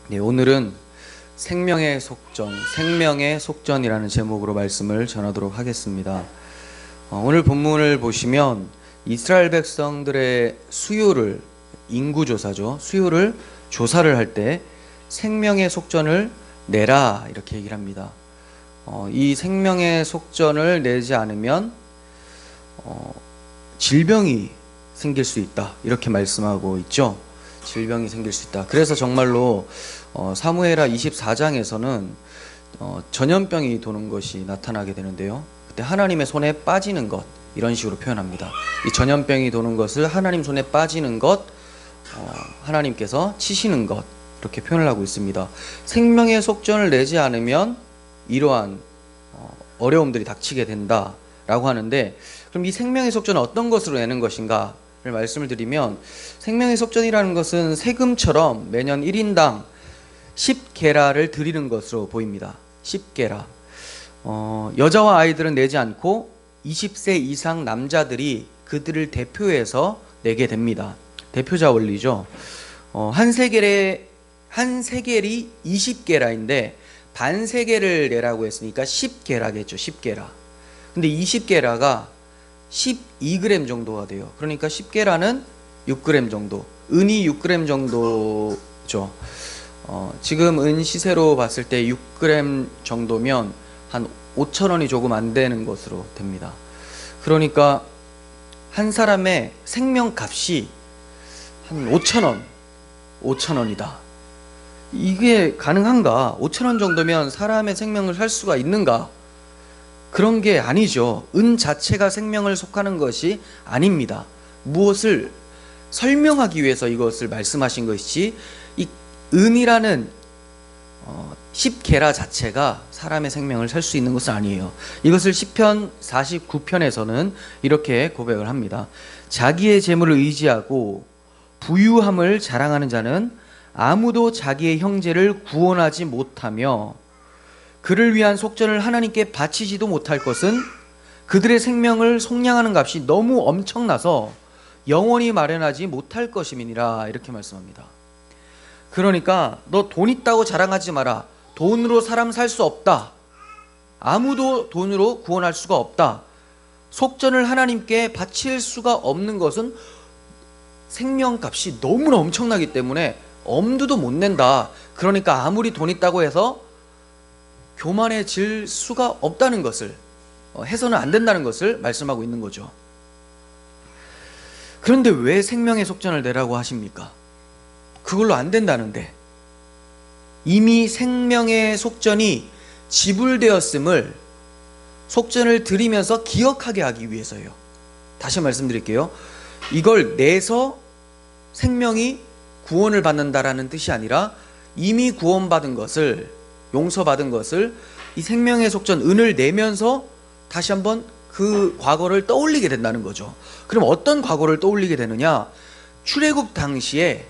네, 오늘은 생명의 속전, 생명의 속전이라는 제목으로 말씀을 전하도록 하겠습니다. 오늘 본문을 보시면 이스라엘 백성들의 수요를, 인구조사죠. 수요를 조사를 할 때 생명의 속전을 내라 이렇게 얘기를 합니다. 이 생명의 속전을 내지 않으면 질병이 생길 수 있다 이렇게 말씀하고 있죠. 질병이 생길 수 있다. 그래서 정말로 사무엘하 24장에서는 전염병이 도는 것이 나타나게 되는데요. 그때 하나님의 손에 빠지는 것 이런 식으로 표현합니다. 이 전염병이 도는 것을 하나님 손에 빠지는 것, 하나님께서 치시는 것 이렇게 표현을 하고 있습니다. 생명의 속전을 내지 않으면 이러한 어려움들이 닥치게 된다라고 하는데, 그럼 이 생명의 속전은 어떤 것으로 내는 것인가? 말씀을 드리면, 생명의 속전이라는 것은 세금처럼 매년 1인당 10게라를 드리는 것으로 보입니다. 10게라. 여자와 아이들은 내지 않고 20세 이상 남자들이 그들을 대표해서 내게 됩니다. 대표자 원리죠. 한 세겔이 20게라인데 반세겔을 내라고 했으니까 10게라겠죠. 10게라. 근데 20게라가 12g 정도가 돼요. 그러니까 10게라는 6g 정도, 은이 6g 정도죠. 지금 은 시세로 봤을 때 6g 정도면 한 5,000원이 조금 안 되는 것으로 됩니다. 그러니까 한 사람의 생명값이 한 5,000원이다. 이게 가능한가? 5,000원 정도면 사람의 생명을 살 수가 있는가? 그런 게 아니죠. 은 자체가 생명을 속하는 것이 아닙니다. 무엇을 설명하기 위해서 이것을 말씀하신 것이지, 이 은이라는 10게라 자체가 사람의 생명을 살 수 있는 것은 아니에요. 이것을 시편 49편에서는 이렇게 고백을 합니다. 자기의 재물을 의지하고 부유함을 자랑하는 자는 아무도 자기의 형제를 구원하지 못하며 그를 위한 속전을 하나님께 바치지도 못할 것은 그들의 생명을 속량하는 값이 너무 엄청나서 영원히 마련하지 못할 것임이니라 이렇게 말씀합니다. 그러니까 너 돈 있다고 자랑하지 마라. 돈으로 사람 살 수 없다. 아무도 돈으로 구원할 수가 없다. 속전을 하나님께 바칠 수가 없는 것은 생명값이 너무나 엄청나기 때문에 엄두도 못 낸다. 그러니까 아무리 돈 있다고 해서 교만해질 수가 없다는 것을, 해서는 안 된다는 것을 말씀하고 있는 거죠. 그런데 왜 생명의 속전을 내라고 하십니까? 그걸로 안 된다는데. 이미 생명의 속전이 지불되었음을 속전을 드리면서 기억하게 하기 위해서예요. 다시 말씀드릴게요. 이걸 내서 생명이 구원을 받는다라는 뜻이 아니라 이미 구원받은 것을, 용서받은 것을 이 생명의 속전 은을 내면서 다시 한번 그 과거를 떠올리게 된다는 거죠. 그럼 어떤 과거를 떠올리게 되느냐? 출애굽 당시에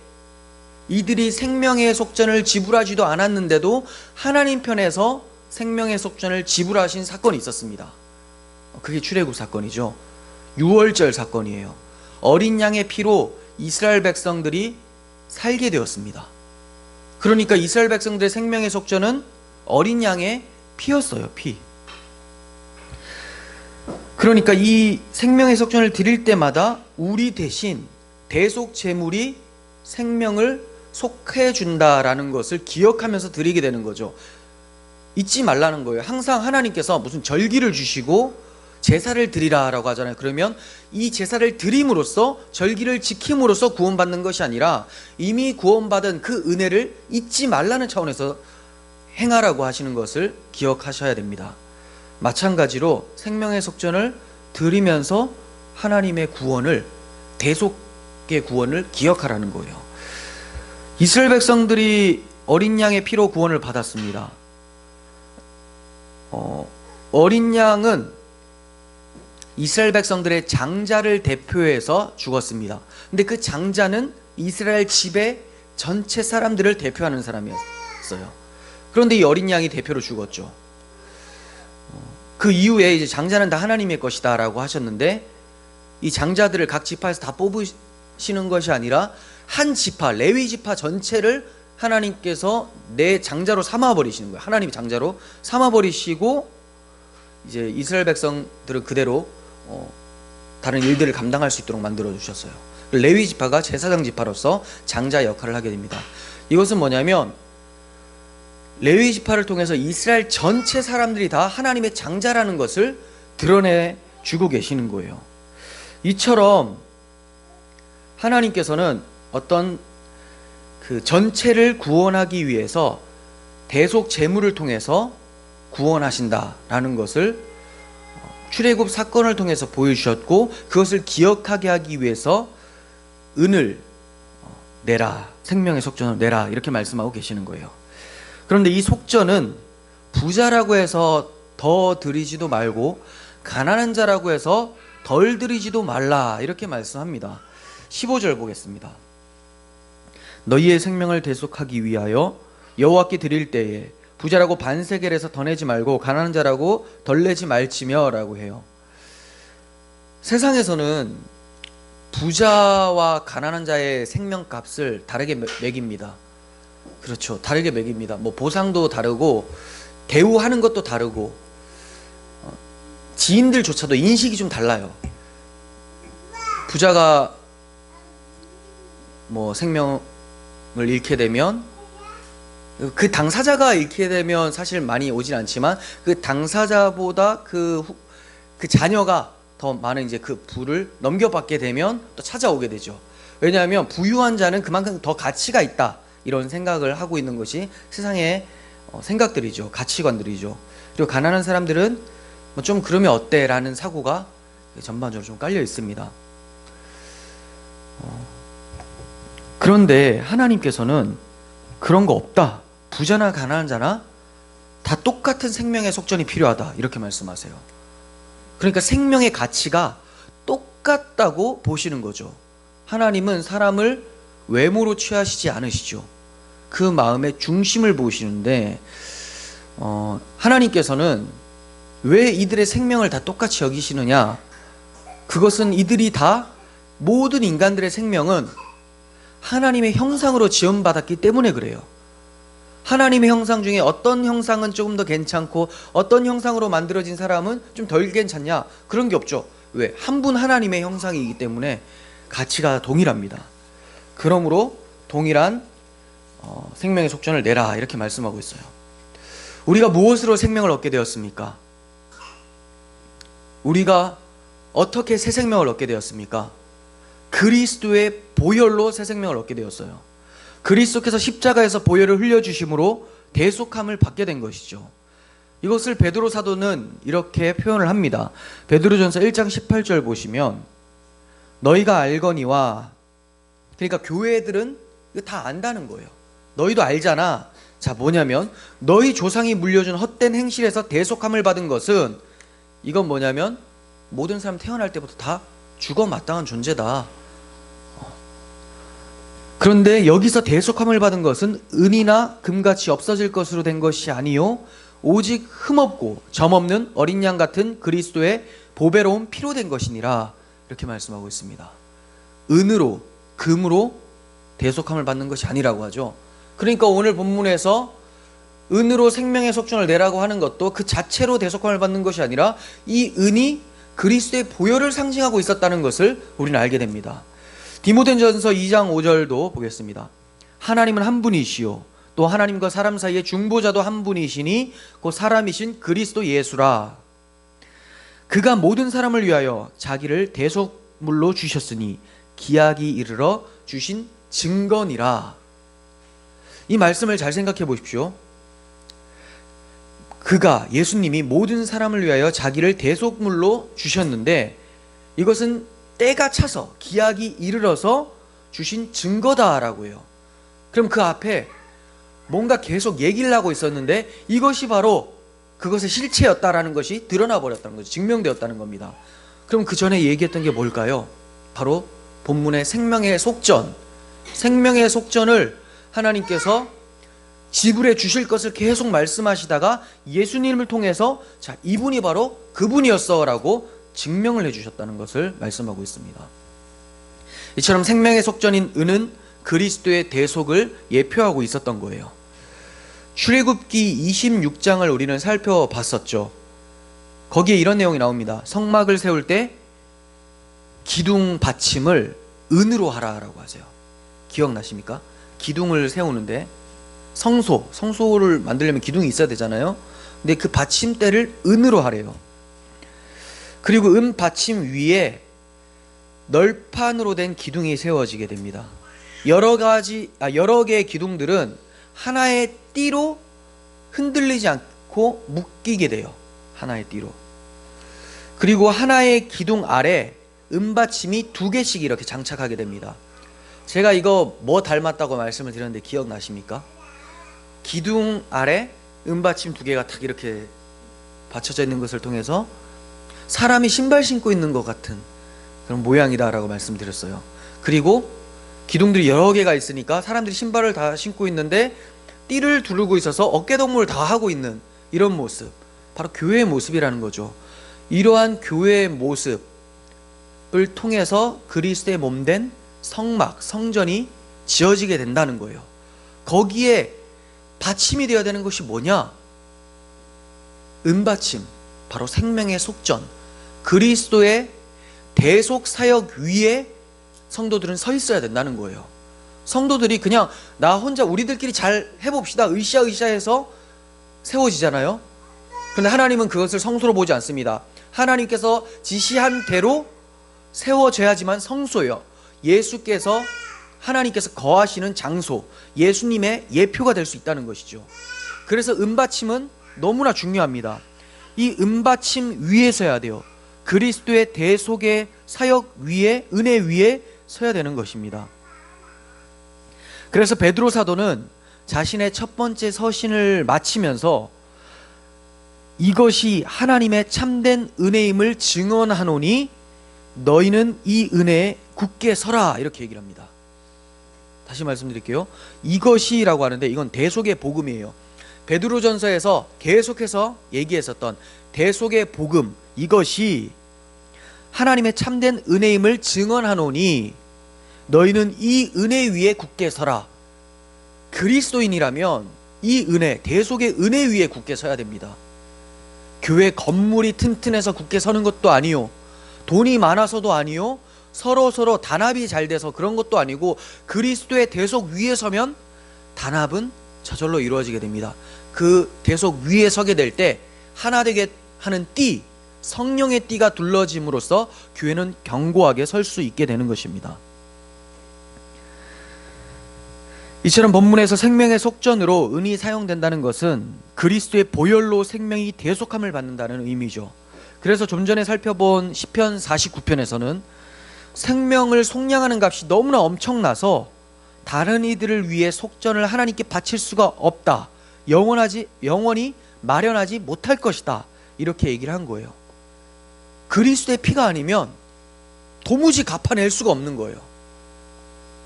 이들이 생명의 속전을 지불하지도 않았는데도 하나님 편에서 생명의 속전을 지불하신 사건이 있었습니다. 그게 출애굽 사건이죠. 유월절 사건이에요. 어린 양의 피로 이스라엘 백성들이 살게 되었습니다. 그러니까 이스라엘 백성들의 생명의 속전은 어린 양의 피였어요. 피. 그러니까 이 생명의 속전을 드릴 때마다 우리 대신 대속 제물이 생명을 속해 준다라는 것을 기억하면서 드리게 되는 거죠. 잊지 말라는 거예요. 항상 하나님께서 무슨 절기를 주시고 제사를 드리라라고 하잖아요. 그러면 이 제사를 드림으로써, 절기를 지킴으로써 구원받는 것이 아니라 이미 구원받은 그 은혜를 잊지 말라는 차원에서 행하라고 하시는 것을 기억하셔야 됩니다. 마찬가지로 생명의 속전을 드리면서 하나님의 구원을, 대속의 구원을 기억하라는 거예요. 이스라엘 백성들이 어린 양의 피로 구원을 받았습니다. 어린 양은 이스라엘 백성들의 장자를 대표해서 죽었습니다. 근데 그 장자는 이스라엘 지배 전체 사람들을 대표하는 사람이었어요. 그런데 이 어린 양이 대표로 죽었죠. 그 이후에 이제 장자는 다 하나님의 것이다 라고 하셨는데, 이 장자들을 각 지파에서 다 뽑으시는 것이 아니라 한 지파, 레위 지파 전체를 하나님께서 내 장자로 삼아버리시는 거예요. 하나님이 장자로 삼아버리시고 이제 이스라엘 백성들은 그대로 다른 일들을 감당할 수 있도록 만들어 주셨어요. 레위 지파가 제사장 지파로서 장자 역할을 하게 됩니다. 이것은 뭐냐면 레위 지파를 통해서 이스라엘 전체 사람들이 다 하나님의 장자라는 것을 드러내 주고 계시는 거예요. 이처럼 하나님께서는 어떤 그 전체를 구원하기 위해서 대속 제물을 통해서 구원하신다라는 것을 출애굽 사건을 통해서 보여주셨고, 그것을 기억하게 하기 위해서 은을 내라, 생명의 속전을 내라, 이렇게 말씀하고 계시는 거예요. 그런데 이 속전은 부자라고 해서 더 드리지도 말고 가난한 자라고 해서 덜 드리지도 말라, 이렇게 말씀합니다. 15절 보겠습니다. 너희의 생명을 대속하기 위하여 여호와께 드릴 때에 부자라고 반세겔에서 더 내지 말고 가난한 자라고 덜 내지 말지며 라고 해요. 세상에서는 부자와 가난한 자의 생명값을 다르게 매깁니다. 그렇죠, 다르게 매깁니다. 뭐 보상도 다르고 대우하는 것도 다르고 지인들조차도 인식이 좀 달라요. 부자가 뭐 생명을 잃게 되면, 그 당사자가 잃게 되면 사실 많이 오진 않지만 그 당사자보다 그 자녀가 더 많은 이제 그 부를 넘겨받게 되면 또 찾아오게 되죠. 왜냐하면 부유한 자는 그만큼 더 가치가 있다, 이런 생각을 하고 있는 것이 세상의 생각들이죠. 가치관들이죠. 그리고 가난한 사람들은 뭐 좀 그러면 어때? 라는 사고가 전반적으로 좀 깔려 있습니다. 그런데 하나님께서는 그런 거 없다, 부자나 가난한 자나 다 똑같은 생명의 속전이 필요하다, 이렇게 말씀하세요. 그러니까 생명의 가치가 똑같다고 보시는 거죠. 하나님은 사람을 외모로 취하시지 않으시죠. 그 마음의 중심을 보시는데 하나님께서는 왜 이들의 생명을 다 똑같이 여기시느냐? 그것은 이들이 다, 모든 인간들의 생명은 하나님의 형상으로 지음받았기 때문에 그래요. 하나님의 형상 중에 어떤 형상은 조금 더 괜찮고 어떤 형상으로 만들어진 사람은 좀 덜 괜찮냐? 그런 게 없죠. 왜? 한 분 하나님의 형상이기 때문에 가치가 동일합니다. 그러므로 동일한 생명의 속전을 내라, 이렇게 말씀하고 있어요. 우리가 무엇으로 생명을 얻게 되었습니까? 우리가 어떻게 새 생명을 얻게 되었습니까? 그리스도의 보혈로 새 생명을 얻게 되었어요. 그리스도께서 십자가에서 보혈을 흘려주심으로 대속함을 받게 된 것이죠. 이것을 베드로 사도는 이렇게 표현을 합니다. 베드로전서 1장 18절 보시면 너희가 알거니와, 그러니까 교회들은 이거 다 안다는 거예요. 너희도 알잖아. 자, 뭐냐면 너희 조상이 물려준 헛된 행실에서 대속함을 받은 것은, 이건 뭐냐면 모든 사람 태어날 때부터 다 죽어 마땅한 존재다. 그런데 여기서 대속함을 받은 것은 은이나 금같이 없어질 것으로 된 것이 아니요 오직 흠없고 점없는 어린 양 같은 그리스도의 보배로운 피로 된 것이니라, 이렇게 말씀하고 있습니다. 은으로, 금으로 대속함을 받는 것이 아니라고 하죠. 그러니까 오늘 본문에서 은으로 생명의 속전을 내라고 하는 것도 그 자체로 대속함을 받는 것이 아니라 이 은이 그리스도의 보혈을 상징하고 있었다는 것을 우리는 알게 됩니다. 디모데전서 2장 5절도 보겠습니다. 하나님은 한 분이시요 또 하나님과 사람 사이의 중보자도 한 분이시니 곧 사람이신 그리스도 예수라. 그가 모든 사람을 위하여 자기를 대속물로 주셨으니 기약이 이르러 주신 증거니라. 이 말씀을 잘 생각해 보십시오. 그가, 예수님이 모든 사람을 위하여 자기를 대속물로 주셨는데 이것은 때가 차서 기약이 이르러서 주신 증거다라고 해요. 그럼 그 앞에 뭔가 계속 얘기를 하고 있었는데 이것이 바로 그것의 실체였다라는 것이 드러나 버렸다는 거죠. 증명되었다는 겁니다. 그럼 그 전에 얘기했던 게 뭘까요? 바로 본문의 생명의 속전, 생명의 속전을 하나님께서 지불해 주실 것을 계속 말씀하시다가 예수님을 통해서 자, 이분이 바로 그분이었어 라고 증명을 해주셨다는 것을 말씀하고 있습니다. 이처럼 생명의 속전인 은은 그리스도의 대속을 예표하고 있었던 거예요. 출애굽기 26장을 우리는 살펴봤었죠. 거기에 이런 내용이 나옵니다. 성막을 세울 때 기둥 받침을 은으로 하라라고 하세요. 기억나십니까? 기둥을 세우는데 성소를 만들려면 기둥이 있어야 되잖아요. 근데 그 받침대를 은으로 하래요. 그리고 은 받침 위에 널판으로 된 기둥이 세워지게 됩니다. 여러 개의 기둥들은 하나의 띠로 흔들리지 않고 묶이게 돼요. 하나의 띠로. 그리고 하나의 기둥 아래 은받침이 2개씩 이렇게 장착하게 됩니다. 제가 이거 뭐 닮았다고 말씀을 드렸는데 기억나십니까? 기둥 아래 은받침 2개가 딱 이렇게 받쳐져 있는 것을 통해서 사람이 신발 신고 있는 것 같은 그런 모양이다라고 말씀드렸어요. 그리고 기둥들이 여러 개가 있으니까 사람들이 신발을 다 신고 있는데 띠를 두르고 있어서 어깨동무를 다 하고 있는 이런 모습, 바로 교회의 모습이라는 거죠. 이러한 교회의 모습을 통해서 그리스도의 몸된 성막, 성전이 지어지게 된다는 거예요. 거기에 받침이 되어야 되는 것이 뭐냐? 은받침, 바로 생명의 속전, 그리스도의 대속 사역 위에 성도들은 서 있어야 된다는 거예요. 성도들이 그냥 나 혼자 우리들끼리 잘 해봅시다 으쌰으쌰 해서 세워지잖아요. 그런데 하나님은 그것을 성소로 보지 않습니다. 하나님께서 지시한 대로 세워져야지만 성소예요. 예수께서, 하나님께서 거하시는 장소, 예수님의 예표가 될 수 있다는 것이죠. 그래서 은받침은 너무나 중요합니다. 이 은받침 위에 서야 돼요. 그리스도의 대속의 사역 위에, 은혜 위에 서야 되는 것입니다. 그래서 베드로 사도는 자신의 첫 번째 서신을 마치면서 이것이 하나님의 참된 은혜임을 증언하노니 너희는 이 은혜에 굳게 서라, 이렇게 얘기를 합니다. 다시 말씀드릴게요. 이것이라고 하는데 이건 대속의 복음이에요. 베드로전서에서 계속해서 얘기했었던 대속의 복음, 이것이 하나님의 참된 은혜임을 증언하노니 너희는 이 은혜 위에 굳게 서라. 그리스도인이라면 이 은혜, 대속의 은혜 위에 굳게 서야 됩니다. 교회 건물이 튼튼해서 굳게 서는 것도 아니요, 돈이 많아서도 아니요, 서로 단합이 잘 돼서 그런 것도 아니고 그리스도의 대속 위에 서면 단합은 저절로 이루어지게 됩니다. 그 대속 위에 서게 될 때 하나 되게 하는 띠, 성령의 띠가 둘러짐으로써 교회는 견고하게 설 수 있게 되는 것입니다. 이처럼 본문에서 생명의 속전으로 은이 사용된다는 것은 그리스도의 보혈로 생명이 대속함을 받는다는 의미죠. 그래서 좀 전에 살펴본 시편 49편에서는 생명을 속량하는 값이 너무나 엄청나서 다른 이들을 위해 속전을 하나님께 바칠 수가 없다, 영원히 마련하지 못할 것이다, 이렇게 얘기를 한 거예요. 그리스도의 피가 아니면 도무지 갚아낼 수가 없는 거예요.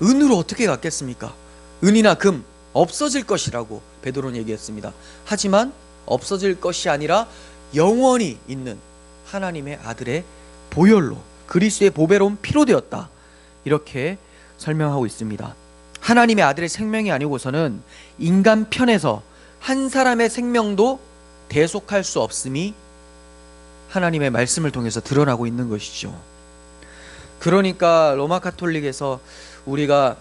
은으로 어떻게 갚겠습니까? 은이나 금 없어질 것이라고 베드로는 얘기했습니다. 하지만 없어질 것이 아니라 영원히 있는 하나님의 아들의 보혈로, 그리스도의 보배로운 피로 되었다, 이렇게 설명하고 있습니다. 하나님의 아들의 생명이 아니고서는 인간 편에서 한 사람의 생명도 대속할 수 없음이 하나님의 말씀을 통해서 드러나고 있는 것이죠. 그러니까 로마 카톨릭에서 우리가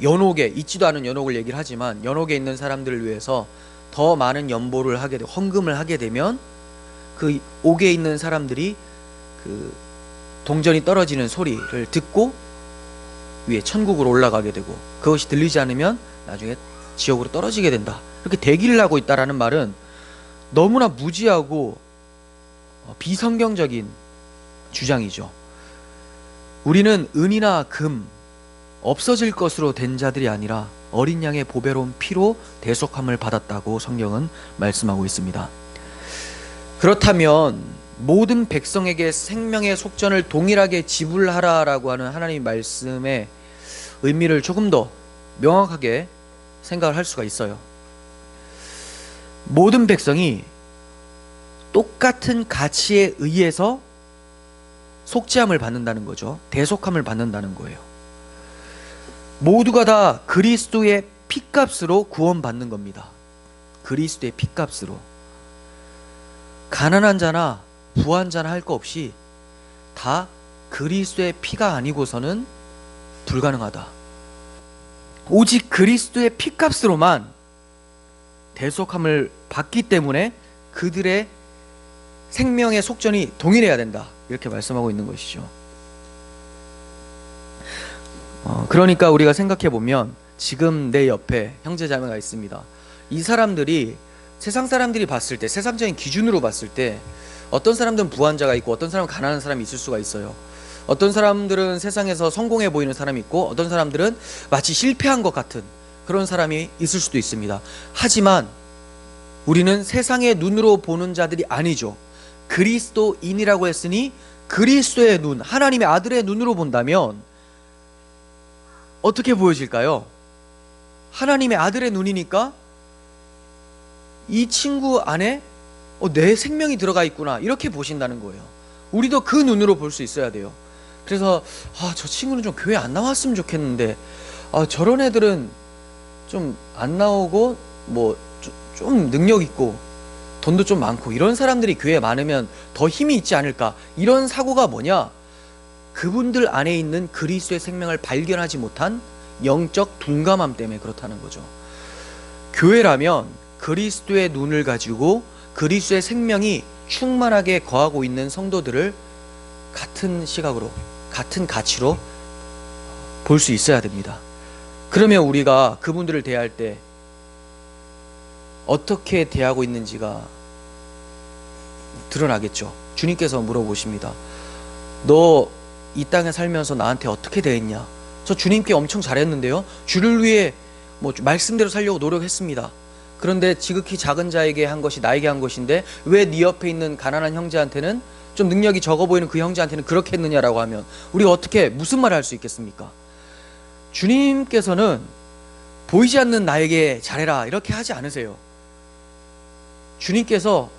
연옥에, 있지도 않은 연옥을 얘기를 하지만 연옥에 있는 사람들을 위해서 더 많은 연보를 하게 되고 헌금을 하게 되면 그 옥에 있는 사람들이 그 동전이 떨어지는 소리를 듣고 위에 천국으로 올라가게 되고, 그것이 들리지 않으면 나중에 지옥으로 떨어지게 된다, 이렇게 대기를 하고 있다라는 말은 너무나 무지하고 비성경적인 주장이죠. 우리는 은이나 금 없어질 것으로 된 자들이 아니라 어린 양의 보배로운 피로 대속함을 받았다고 성경은 말씀하고 있습니다. 그렇다면 모든 백성에게 생명의 속전을 동일하게 지불하라라고 하는 하나님의 말씀의 의미를 조금 더 명확하게 생각을 할 수가 있어요. 모든 백성이 똑같은 가치에 의해서 속죄함을 받는다는 거죠. 대속함을 받는다는 거예요. 모두가 다 그리스도의 피값으로 구원받는 겁니다. 그리스도의 피값으로. 가난한 자나 부한 자나 할 거 없이 다 그리스도의 피가 아니고서는 불가능하다. 오직 그리스도의 피값으로만 대속함을 받기 때문에 그들의 생명의 속전이 동일해야 된다, 이렇게 말씀하고 있는 것이죠. 그러니까 우리가 생각해 보면 지금 내 옆에 형제자매가 있습니다. 이 사람들이 세상 사람들이 봤을 때, 세상적인 기준으로 봤을 때 어떤 사람들은 부한 자가 있고 어떤 사람은 가난한 사람이 있을 수가 있어요. 어떤 사람들은 세상에서 성공해 보이는 사람이 있고 어떤 사람들은 마치 실패한 것 같은 그런 사람이 있을 수도 있습니다. 하지만 우리는 세상의 눈으로 보는 자들이 아니죠. 그리스도인이라고 했으니 그리스도의 눈, 하나님의 아들의 눈으로 본다면 어떻게 보여질까요? 하나님의 아들의 눈이니까 이 친구 안에 내 생명이 들어가 있구나, 이렇게 보신다는 거예요. 우리도 그 눈으로 볼 수 있어야 돼요. 그래서 저 친구는 좀 교회 안 나왔으면 좋겠는데 저런 애들은 좀 안 나오고 뭐 좀 능력 있고 돈도 좀 많고 이런 사람들이 교회에 많으면 더 힘이 있지 않을까, 이런 사고가 뭐냐? 그분들 안에 있는 그리스도의 생명을 발견하지 못한 영적 둔감함 때문에 그렇다는 거죠. 교회라면 그리스도의 눈을 가지고 그리스도의 생명이 충만하게 거하고 있는 성도들을 같은 시각으로, 같은 가치로 볼 수 있어야 됩니다. 그러면 우리가 그분들을 대할 때 어떻게 대하고 있는지가 드러나겠죠. 주님께서 물어보십니다. 너 이 땅에 살면서 나한테 어떻게 대했냐? 저 주님께 엄청 잘했는데요. 주를 위해 뭐 말씀대로 살려고 노력했습니다. 그런데 지극히 작은 자에게 한 것이 나에게 한 것인데 왜 네 옆에 있는 가난한 형제한테는, 좀 능력이 적어 보이는 그 형제한테는 그렇게 했느냐라고 하면 우리가 어떻게, 무슨 말을 할 수 있겠습니까? 주님께서는 보이지 않는 나에게 잘해라 이렇게 하지 않으세요. 주님께서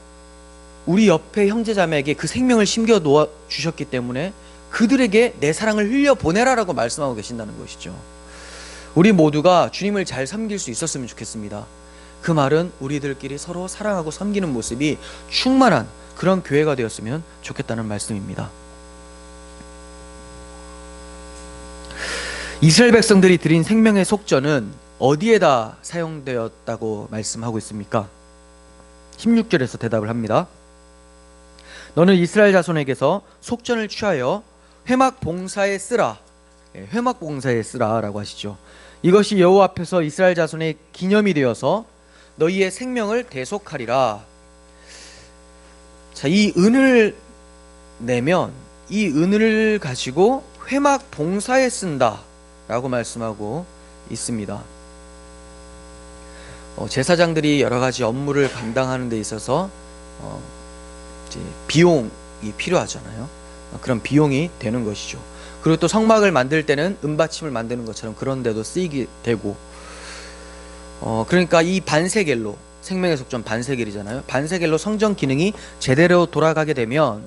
우리 옆에 형제자매에게 그 생명을 심겨 놓아 주셨기 때문에 그들에게 내 사랑을 흘려보내라라고 말씀하고 계신다는 것이죠. 우리 모두가 주님을 잘 섬길 수 있었으면 좋겠습니다. 그 말은 우리들끼리 서로 사랑하고 섬기는 모습이 충만한 그런 교회가 되었으면 좋겠다는 말씀입니다. 이스라엘 백성들이 드린 생명의 속전은 어디에다 사용되었다고 말씀하고 있습니까? 16절에서 대답을 합니다. 너는 이스라엘 자손에게서 속전을 취하여 회막 봉사에 쓰라. 회막 봉사에 쓰라라고 하시죠. 이것이 여호와 앞에서 이스라엘 자손의 기념이 되어서 너희의 생명을 대속하리라. 자, 이 은을 내면 이 은을 가지고 회막 봉사에 쓴다라고 말씀하고 있습니다. 제사장들이 여러 가지 업무를 감당하는 데 있어서 이제 비용이 필요하잖아요. 그런 비용이 되는 것이죠. 그리고 또 성막을 만들 때는 은받침을 만드는 것처럼 그런 데도 쓰이게 되고, 그러니까 이 반세겔로, 생명의 속전 반세겔이잖아요. 반세겔로 성전 기능이 제대로 돌아가게 되면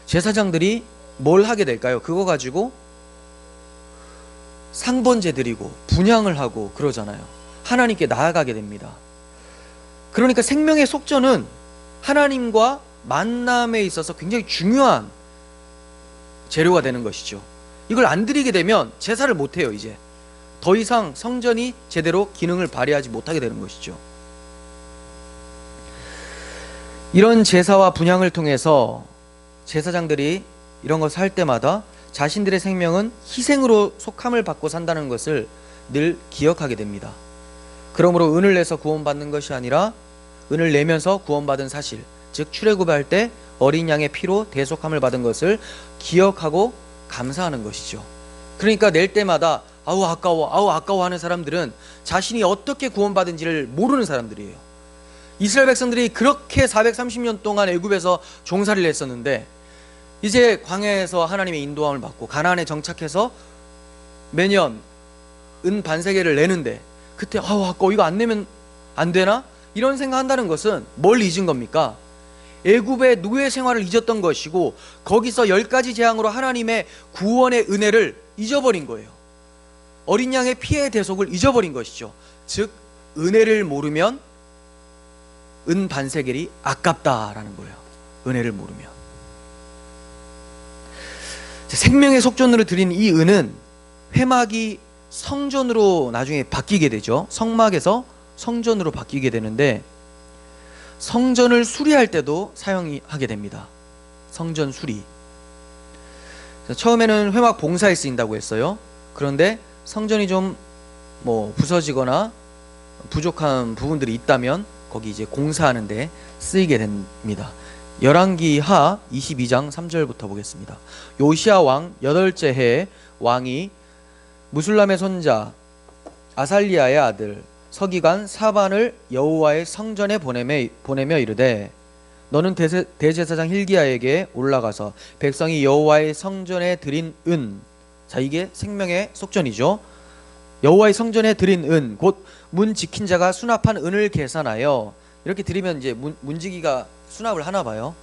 제사장들이 뭘 하게 될까요? 그거 가지고 상번제 드리고 분향을 하고 그러잖아요. 하나님께 나아가게 됩니다. 그러니까 생명의 속전은 하나님과 만남에 있어서 굉장히 중요한 재료가 되는 것이죠. 이걸 안 드리게 되면 제사를 못해요. 이제 더 이상 성전이 제대로 기능을 발휘하지 못하게 되는 것이죠. 이런 제사와 분향을 통해서 제사장들이 이런 것을 할 때마다 자신들의 생명은 희생으로 속함을 받고 산다는 것을 늘 기억하게 됩니다. 그러므로 은을 내서 구원받는 것이 아니라 은을 내면서 구원받은 사실, 즉 출애굽할 때 어린 양의 피로 대속함을 받은 것을 기억하고 감사하는 것이죠. 그러니까 낼 때마다 아우 아까워 하는 사람들은 자신이 어떻게 구원받은지를 모르는 사람들이에요. 이스라엘 백성들이 그렇게 430년 동안 애굽에서 종살이를 했었는데 이제 광야에서 하나님의 인도함을 받고 가나안에 정착해서 매년 은 반세겔을 내는데 그때 아까워, 이거 안 내면 안 되나? 이런 생각한다는 것은 뭘 잊은 겁니까? 애굽의 노예 생활을 잊었던 것이고 거기서 10가지 재앙으로 하나님의 구원의 은혜를 잊어버린 거예요. 어린 양의 피의 대속을 잊어버린 것이죠. 즉 은혜를 모르면 은 반세겔이 아깝다라는 거예요. 은혜를 모르면. 생명의 속전으로 드린 이 은은 회막이 성전으로 나중에 바뀌게 되죠. 성막에서 성전으로 바뀌게 되는데 성전을 수리할 때도 사용하게 됩니다. 성전 수리. 처음에는 회막 봉사에 쓰인다고 했어요. 그런데 성전이 좀 부서지거나 부족한 부분들이 있다면 거기 이제 공사하는 데 쓰이게 됩니다. 열왕기하 22장 3절부터 보겠습니다. 요시야 왕 8째 해에 왕이 무술람의 손자 아살리아의 아들 서기관 사반을 여호와의 성전에 보내며 이르되 너는 대제사장 hil기야에게 올라가서 백성이 여호와의 성전에 드린 은, 자 이게 생명의 속전이죠. 여호와의 성전에 드린 은 곧 문 지킨 자가 수납한 은을 계산하여, 이렇게 드리면 이제 문지기가 수납을 하나 봐요.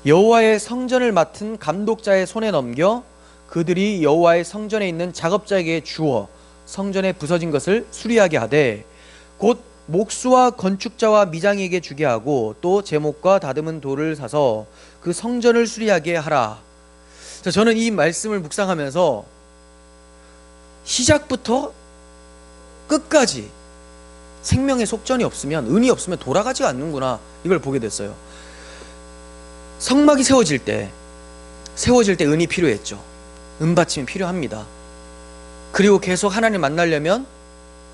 여호와의 성전을 맡은 감독자의 손에 넘겨 그들이 여호와의 성전에 있는 작업자에게 주어 성전에 부서진 것을 수리하게 하되 곧 목수와 건축자와 미장에게 주게 하고 또 제목과 다듬은 돌을 사서 그 성전을 수리하게 하라. 자, 저는 이 말씀을 묵상하면서 시작부터 끝까지 생명의 속전이 없으면, 은이 없으면 돌아가지가 않는구나, 이걸 보게 됐어요. 성막이 세워질 때 은이 필요했죠. 은받침이 필요합니다. 그리고 계속 하나님 만나려면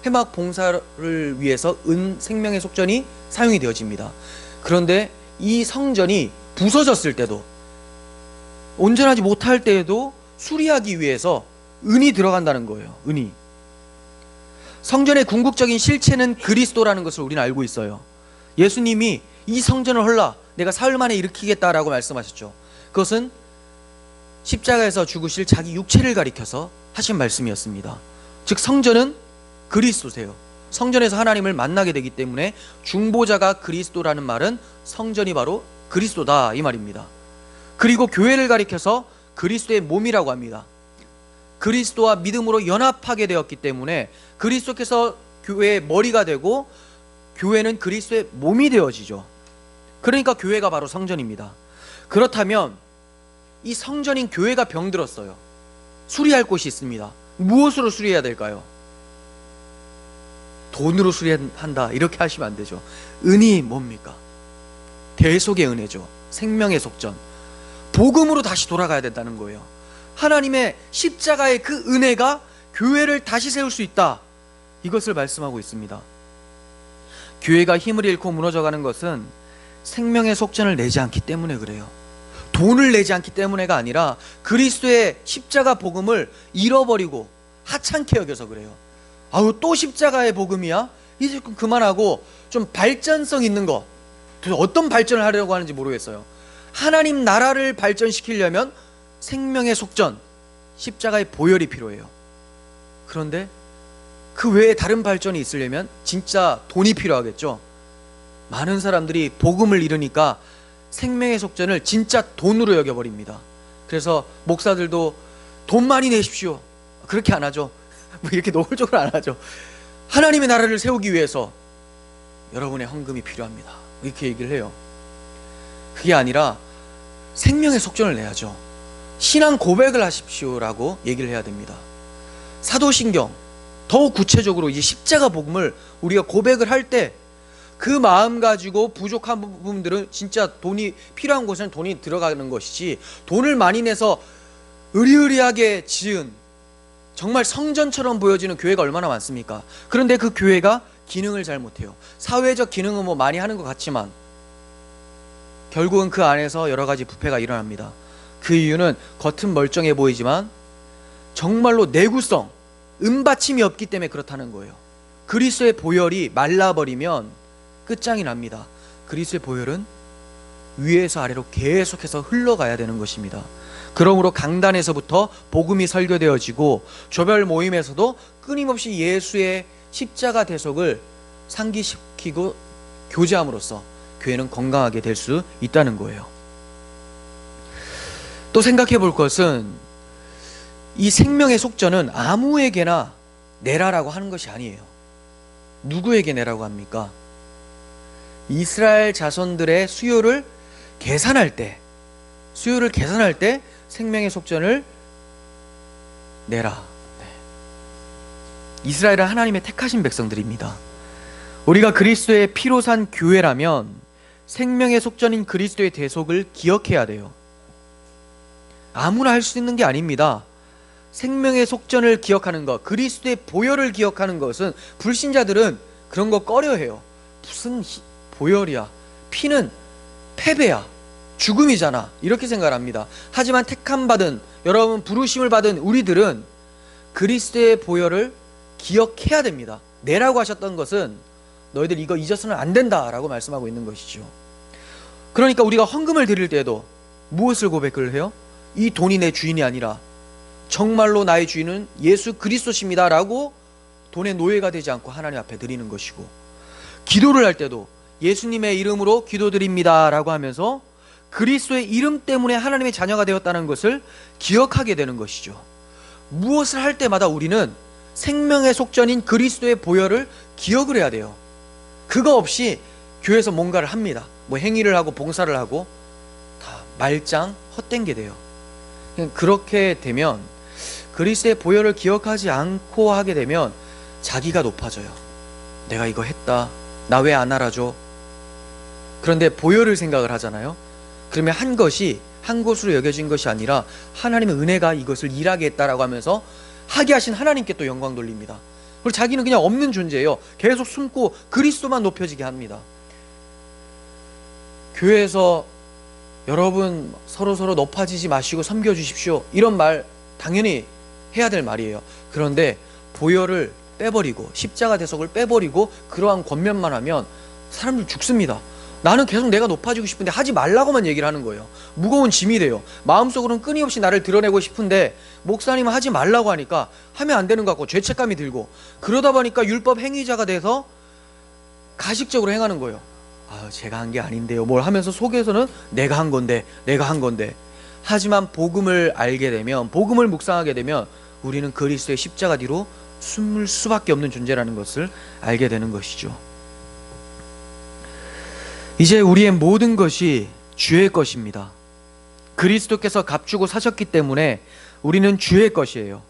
회막 봉사를 위해서 생명의 속전이 사용이 되어집니다. 그런데 이 성전이 부서졌을 때도, 온전하지 못할 때에도 수리하기 위해서 은이 들어간다는 거예요. 은이. 성전의 궁극적인 실체는 그리스도라는 것을 우리는 알고 있어요. 예수님이 이 성전을 헐라 내가 사흘 만에 일으키겠다라고 말씀하셨죠. 그것은 십자가에서 죽으실 자기 육체를 가리켜서 하신 말씀이었습니다. 즉 성전은 그리스도세요. 성전에서 하나님을 만나게 되기 때문에 중보자가 그리스도라는 말은 성전이 바로 그리스도다, 이 말입니다. 그리고 교회를 가리켜서 그리스도의 몸이라고 합니다. 그리스도와 믿음으로 연합하게 되었기 때문에 그리스도께서 교회의 머리가 되고 교회는 그리스도의 몸이 되어지죠. 그러니까 교회가 바로 성전입니다. 그렇다면 이 성전인 교회가 병들었어요. 수리할 곳이 있습니다. 무엇으로 수리해야 될까요? 돈으로 수리한다, 이렇게 하시면 안 되죠. 은이 뭡니까? 대속의 은혜죠. 생명의 속전. 복음으로 다시 돌아가야 된다는 거예요. 하나님의 십자가의 그 은혜가 교회를 다시 세울 수 있다, 이것을 말씀하고 있습니다. 교회가 힘을 잃고 무너져가는 것은 생명의 속전을 내지 않기 때문에 그래요. 돈을 내지 않기 때문에가 아니라 그리스도의 십자가 복음을 잃어버리고 하찮게 여겨서 그래요. 아우, 또 십자가의 복음이야? 이제 그만하고 좀 발전성 있는 거, 어떤 발전을 하려고 하는지 모르겠어요. 하나님 나라를 발전시키려면 생명의 속전, 십자가의 보혈이 필요해요. 그런데 그 외에 다른 발전이 있으려면 진짜 돈이 필요하겠죠. 많은 사람들이 복음을 잃으니까 생명의 속전을 진짜 돈으로 여겨버립니다. 그래서 목사들도 돈 많이 내십시오, 그렇게 안 하죠. 이렇게 노골적으로 안 하죠. 하나님의 나라를 세우기 위해서 여러분의 헌금이 필요합니다, 이렇게 얘기를 해요. 그게 아니라 생명의 속전을 내야죠. 신앙 고백을 하십시오라고 얘기를 해야 됩니다. 사도신경, 더욱 구체적으로 이 십자가 복음을 우리가 고백을 할 때 그 마음 가지고 부족한 부분들은 진짜 돈이 필요한 곳에는 돈이 들어가는 것이지, 돈을 많이 내서 의리의리하게 지은 정말 성전처럼 보여지는 교회가 얼마나 많습니까? 그런데 그 교회가 기능을 잘 못해요. 사회적 기능은 많이 하는 것 같지만 결국은 그 안에서 여러 가지 부패가 일어납니다. 그 이유는 겉은 멀쩡해 보이지만 정말로 내구성, 은받침이 없기 때문에 그렇다는 거예요. 그리스도의 보혈이 말라버리면 끝장이 납니다. 그리스도의 보혈은 위에서 아래로 계속해서 흘러가야 되는 것입니다. 그러므로 강단에서부터 복음이 설교되어지고 조별 모임에서도 끊임없이 예수의 십자가 대속을 상기시키고 교제함으로써 교회는 건강하게 될 수 있다는 거예요. 또 생각해 볼 것은 이 생명의 속전은 아무에게나 내라라고 하는 것이 아니에요. 누구에게 내라고 합니까? 이스라엘 자손들의 수요를 계산할 때 생명의 속전을 내라. 이스라엘은 하나님의 택하신 백성들입니다. 우리가 그리스도의 피로 산 교회라면 생명의 속전인 그리스도의 대속을 기억해야 돼요. 아무나 할 수 있는 게 아닙니다. 생명의 속전을 기억하는 것, 그리스도의 보혈을 기억하는 것은 불신자들은 그런 거 꺼려해요. 무슨 보혈이야, 피는 패배야, 죽음이잖아, 이렇게 생각합니다. 하지만 택함받은, 여러분 부르심을 받은 우리들은 그리스도의 보혈을 기억해야 됩니다. 내라고 하셨던 것은 너희들 이거 잊어서는 안 된다라고 말씀하고 있는 것이죠. 그러니까 우리가 헌금을 드릴 때도 무엇을 고백을 해요? 이 돈이 내 주인이 아니라 정말로 나의 주인은 예수 그리스도십니다 라고 돈의 노예가 되지 않고 하나님 앞에 드리는 것이고, 기도를 할 때도 예수님의 이름으로 기도드립니다 라고 하면서 그리스도의 이름 때문에 하나님의 자녀가 되었다는 것을 기억하게 되는 것이죠. 무엇을 할 때마다 우리는 생명의 속전인 그리스도의 보혈을 기억을 해야 돼요. 그거 없이 교회에서 뭔가를 합니다. 뭐 행위를 하고 봉사를 하고 다 말짱 헛된 게 돼요. 그렇게 되면, 그리스도의 보혈을 기억하지 않고 하게 되면 자기가 높아져요. 내가 이거 했다, 나 왜 안 알아줘? 그런데 보혈을 생각을 하잖아요. 그러면 한 것이 한 곳으로 여겨진 것이 아니라 하나님의 은혜가 이것을 일하게 했다라고 하면서 하게 하신 하나님께 또 영광 돌립니다. 그리고 자기는 그냥 없는 존재예요. 계속 숨고 그리스도만 높여지게 합니다. 교회에서 여러분 서로 높아지지 마시고 섬겨주십시오, 이런 말 당연히 해야 될 말이에요. 그런데 보혈을 빼버리고 십자가 대속을 빼버리고 그러한 권면만 하면 사람들 죽습니다. 나는 계속 내가 높아지고 싶은데 하지 말라고만 얘기를 하는 거예요. 무거운 짐이 돼요. 마음속으로는 끊임없이 나를 드러내고 싶은데 목사님은 하지 말라고 하니까 하면 안 되는 것 같고 죄책감이 들고, 그러다 보니까 율법 행위자가 돼서 가식적으로 행하는 거예요. 제가 한 게 아닌데요, 뭘 하면서 속에서는 내가 한 건데. 하지만 복음을 알게 되면, 복음을 묵상하게 되면 우리는 그리스도의 십자가 뒤로 숨을 수밖에 없는 존재라는 것을 알게 되는 것이죠. 이제 우리의 모든 것이 주의 것입니다. 그리스도께서 값주고 사셨기 때문에 우리는 주의 것이에요.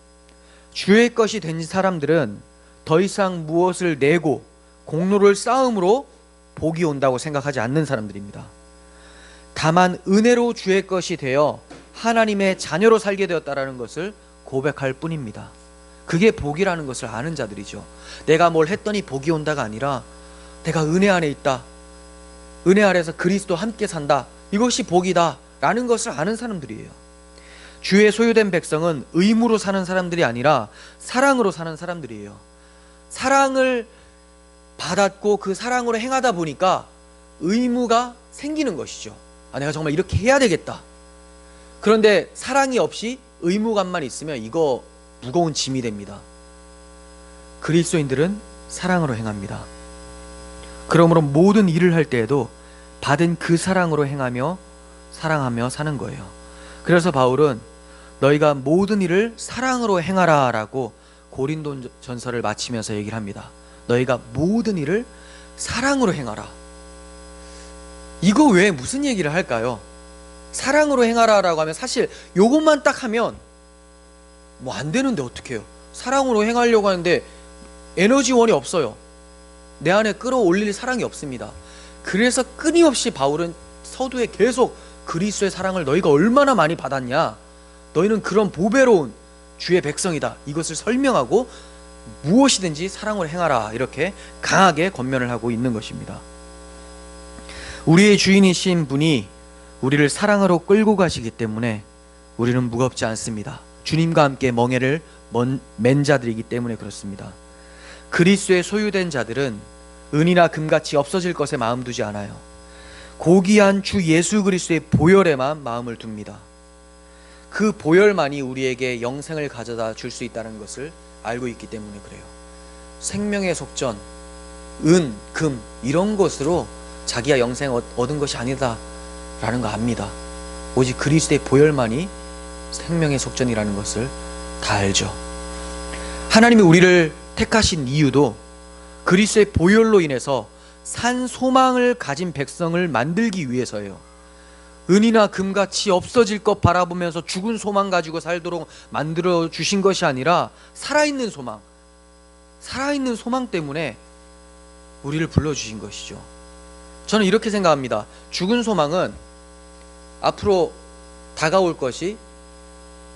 주의 것이 된 사람들은 더 이상 무엇을 내고 공로를 쌓음으로 복이 온다고 생각하지 않는 사람들입니다. 다만 은혜로 주의 것이 되어 하나님의 자녀로 살게 되었다라는 것을 고백할 뿐입니다. 그게 복이라는 것을 아는 자들이죠. 내가 뭘 했더니 복이 온다가 아니라 내가 은혜 안에 있다, 은혜 아래서 그리스도 함께 산다, 이것이 복이다 라는 것을 아는 사람들이에요. 주의 소유된 백성은 의무로 사는 사람들이 아니라 사랑으로 사는 사람들이에요. 사랑을 받았고 그 사랑으로 행하다 보니까 의무가 생기는 것이죠. 내가 정말 이렇게 해야 되겠다. 그런데 사랑이 없이 의무감만 있으면 이거 무거운 짐이 됩니다. 그리스도인들은 사랑으로 행합니다. 그러므로 모든 일을 할 때에도 받은 그 사랑으로 행하며 사랑하며 사는 거예요. 그래서 바울은 너희가 모든 일을 사랑으로 행하라 라고 고린도전서를 마치면서 얘기를 합니다. 너희가 모든 일을 사랑으로 행하라. 이거 외에 무슨 얘기를 할까요? 사랑으로 행하라 라고 하면 사실 요것만 딱 하면 뭐 안 되는데 어떡해요. 사랑으로 행하려고 하는데 에너지원이 없어요. 내 안에 끌어올릴 사랑이 없습니다. 그래서 끊임없이 바울은 서두에 계속 그리스도의 사랑을 너희가 얼마나 많이 받았냐, 너희는 그런 보배로운 주의 백성이다, 이것을 설명하고 무엇이든지 사랑으로 행하라, 이렇게 강하게 권면을 하고 있는 것입니다. 우리의 주인이신 분이 우리를 사랑으로 끌고 가시기 때문에 우리는 무겁지 않습니다. 주님과 함께 멍에를 맨 자들이기 때문에 그렇습니다. 그리스도의 소유된 자들은 은이나 금같이 없어질 것에 마음 두지 않아요. 고귀한 주 예수 그리스도의 보혈에만 마음을 둡니다. 그 보혈만이 우리에게 영생을 가져다 줄 수 있다는 것을 알고 있기 때문에 그래요. 생명의 속전, 은, 금 이런 것으로 자기가 영생 얻은 것이 아니다라는 거 압니다. 오직 그리스도의 보혈만이 생명의 속전이라는 것을 다 알죠. 하나님이 우리를 택하신 이유도 그리스도의 보혈로 인해서 산 소망을 가진 백성을 만들기 위해서예요. 은이나 금같이 없어질 것 바라보면서 죽은 소망 가지고 살도록 만들어 주신 것이 아니라 살아있는 소망 때문에 우리를 불러주신 것이죠. 저는 이렇게 생각합니다. 죽은 소망은 앞으로 다가올 것이,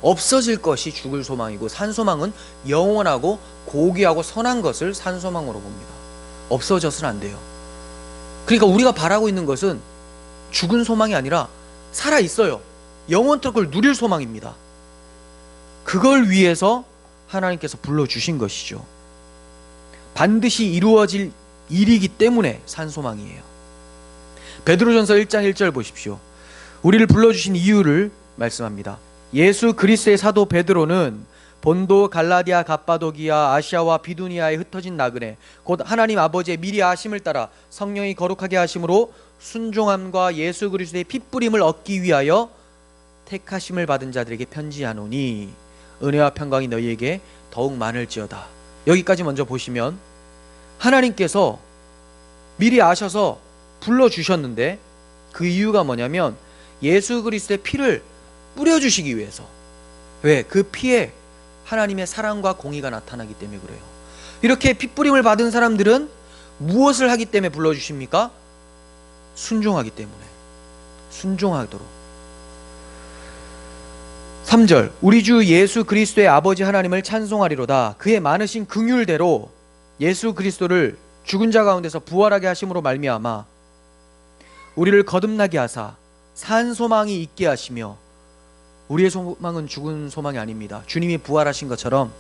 없어질 것이 죽을 소망이고, 산 소망은 영원하고 고귀하고 선한 것을 산 소망으로 봅니다. 없어져서는 안 돼요. 그러니까 우리가 바라고 있는 것은 죽은 소망이 아니라 살아있어요. 영원토록 그걸 누릴 소망입니다. 그걸 위해서 하나님께서 불러주신 것이죠. 반드시 이루어질 일이기 때문에 산 소망이에요. 베드로전서 1장 1절 보십시오. 우리를 불러주신 이유를 말씀합니다. 예수 그리스도의 사도 베드로는 본도, 갈라디아, 갑바도기아, 아시아와 비두니아에 흩어진 나그네, 곧 하나님 아버지의 미리 아심을 따라 성령이 거룩하게 하심으로 순종함과 예수 그리스도의 핏부림을 얻기 위하여 택하심을 받은 자들에게 편지하노니 은혜와 평강이 너희에게 더욱 많을지어다. 여기까지 먼저 보시면 하나님께서 미리 아셔서 불러주셨는데 그 이유가 뭐냐면 예수 그리스도의 피를 뿌려주시기 위해서. 왜? 그 피에 하나님의 사랑과 공의가 나타나기 때문에 그래요. 이렇게 핏부림을 받은 사람들은 무엇을 하기 때문에 불러주십니까? 순종하기 때문에. 순종하도록. 3절 우리 주 예수 그리스도의 아버지 하나님을 찬송하리로다. 그의 많으신 긍휼대로 예수 그리스도를 죽은 자 가운데서 부활하게 하심으로 말미암아 우리를 거듭나게 하사 산 소망이 있게 하시며, 우리의 소망은 죽은 소망이 아닙니다. 주님이 부활하신 것처럼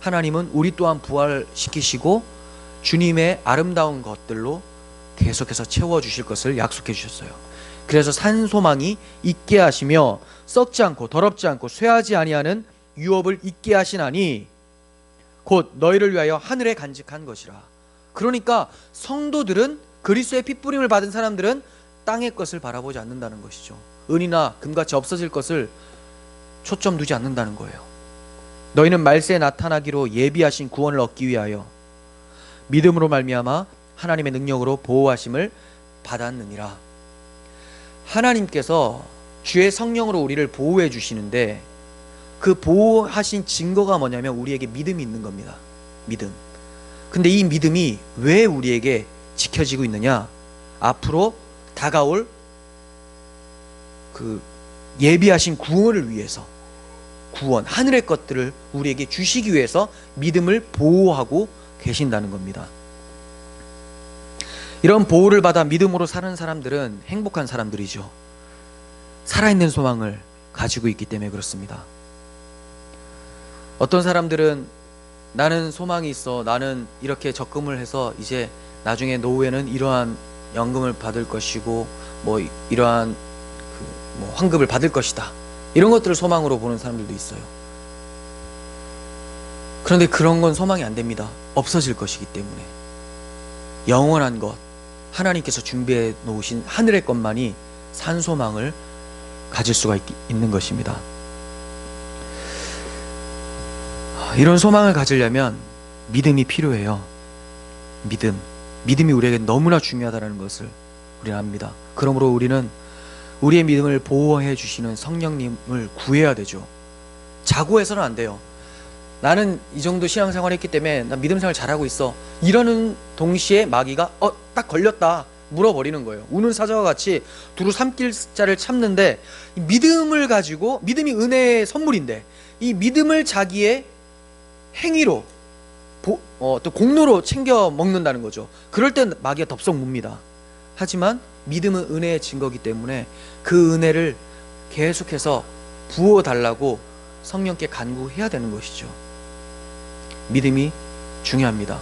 하나님은 우리 또한 부활시키시고 주님의 아름다운 것들로 계속해서 채워주실 것을 약속해 주셨어요. 그래서 산 소망이 있게 하시며 썩지 않고 더럽지 않고 쇠하지 아니하는 유업을 있게 하시나니 곧 너희를 위하여 하늘에 간직한 것이라. 그러니까 성도들은, 그리스도의 핏부림을 받은 사람들은 땅의 것을 바라보지 않는다는 것이죠. 은이나 금같이 없어질 것을 초점 두지 않는다는 거예요. 너희는 말세에 나타나기로 예비하신 구원을 얻기 위하여 믿음으로 말미암아 하나님의 능력으로 보호하심을 받았느니라. 하나님께서 주의 성령으로 우리를 보호해 주시는데 그 보호하신 증거가 뭐냐면 우리에게 믿음이 있는 겁니다. 믿음. 근데 이 믿음이 왜 우리에게 지켜지고 있느냐? 앞으로 다가올 그 예비하신 구원을 위해서, 구원, 하늘의 것들을 우리에게 주시기 위해서 믿음을 보호하고 계신다는 겁니다. 이런 보호를 받아 믿음으로 사는 사람들은 행복한 사람들이죠. 살아있는 소망을 가지고 있기 때문에 그렇습니다. 어떤 사람들은 나는 소망이 있어, 나는 이렇게 적금을 해서 이제 나중에 노후에는 이러한 연금을 받을 것이고 뭐 이러한 뭐 환급을 받을 것이다, 이런 것들을 소망으로 보는 사람들도 있어요. 그런데 그런 건 소망이 안 됩니다. 없어질 것이기 때문에. 영원한 것, 하나님께서 준비해 놓으신 하늘의 것만이 산 소망을 가질 수가 있는 것입니다. 이런 소망을 가지려면 믿음이 필요해요. 믿음이 우리에게 너무나 중요하다는 것을 우리는 압니다. 그러므로 우리는 우리의 믿음을 보호해 주시는 성령님을 구해야 되죠. 자고해서는 안 돼요. 나는 이 정도 신앙생활을 했기 때문에 나 믿음생활 잘하고 있어, 이러는 동시에 마귀가 딱 걸렸다 물어버리는 거예요. 우는 사자와 같이 두루 삼킬 자를 참는데, 믿음을 가지고, 믿음이 은혜의 선물인데 이 믿음을 자기의 행위로 또 공로로 챙겨 먹는다는 거죠. 그럴 때 마귀가 덥석 뭅니다. 하지만 믿음은 은혜의 증거이기 때문에 그 은혜를 계속해서 부어달라고 성령께 간구해야 되는 것이죠. 믿음이 중요합니다.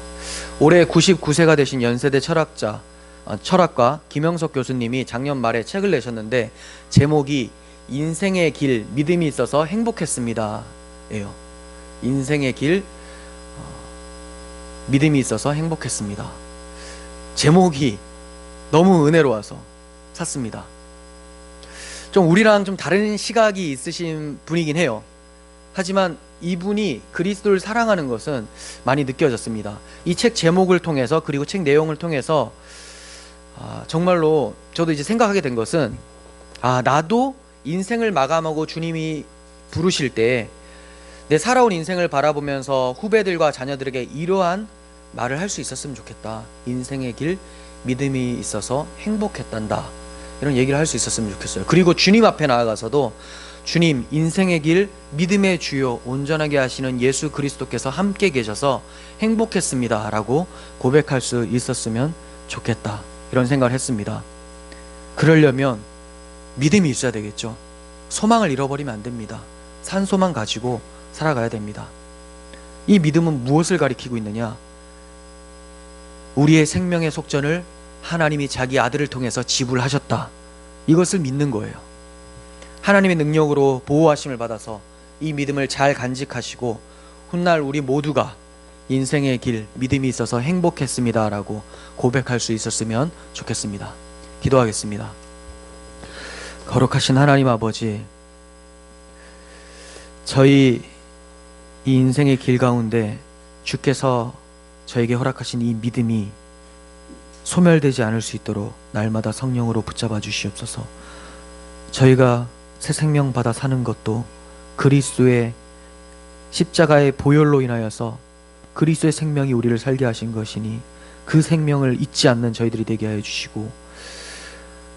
올해 99세가 되신 연세대 철학가 김영석 교수님이 작년 말에 책을 내셨는데 제목이 인생의 길, 믿음이 있어서 행복했습니다 예요. 인생의 길, 믿음이 있어서 행복했습니다. 제목이 너무 은혜로워서 샀습니다. 좀 우리랑 좀 다른 시각이 있으신 분이긴 해요. 하지만 이분이 그리스도를 사랑하는 것은 많이 느껴졌습니다. 이 책 제목을 통해서, 그리고 책 내용을 통해서 정말로 저도 이제 생각하게 된 것은, 나도 인생을 마감하고 주님이 부르실 때 내 살아온 인생을 바라보면서 후배들과 자녀들에게 이러한 말을 할 수 있었으면 좋겠다. 인생의 길 믿음이 있어서 행복했단다. 이런 얘기를 할 수 있었으면 좋겠어요. 그리고 주님 앞에 나아가서도 주님, 인생의 길 믿음의 주요 온전하게 하시는 예수 그리스도께서 함께 계셔서 행복했습니다 라고 고백할 수 있었으면 좋겠다. 이런 생각을 했습니다. 그러려면 믿음이 있어야 되겠죠. 소망을 잃어버리면 안 됩니다. 산소만 가지고 살아가야 됩니다. 이 믿음은 무엇을 가리키고 있느냐? 우리의 생명의 속전을 하나님이 자기 아들을 통해서 지불하셨다. 이것을 믿는 거예요. 하나님의 능력으로 보호하심을 받아서 이 믿음을 잘 간직하시고 훗날 우리 모두가 인생의 길 믿음이 있어서 행복했습니다 라고 고백할 수 있었으면 좋겠습니다. 기도하겠습니다. 거룩하신 하나님 아버지, 저희 이 인생의 길 가운데 주께서 저에게 허락하신 이 믿음이 소멸되지 않을 수 있도록 날마다 성령으로 붙잡아 주시옵소서. 저희가 새 생명 받아 사는 것도 그리스도의 십자가의 보혈로 인하여서 그리스도의 생명이 우리를 살게 하신 것이니 그 생명을 잊지 않는 저희들이 되게 하여 주시고,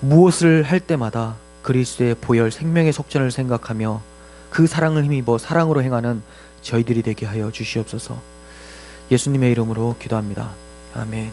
무엇을 할 때마다 그리스도의 보혈 생명의 속전을 생각하며 그 사랑을 힘입어 사랑으로 행하는 저희들이 되게 하여 주시옵소서. 예수님의 이름으로 기도합니다. 아멘.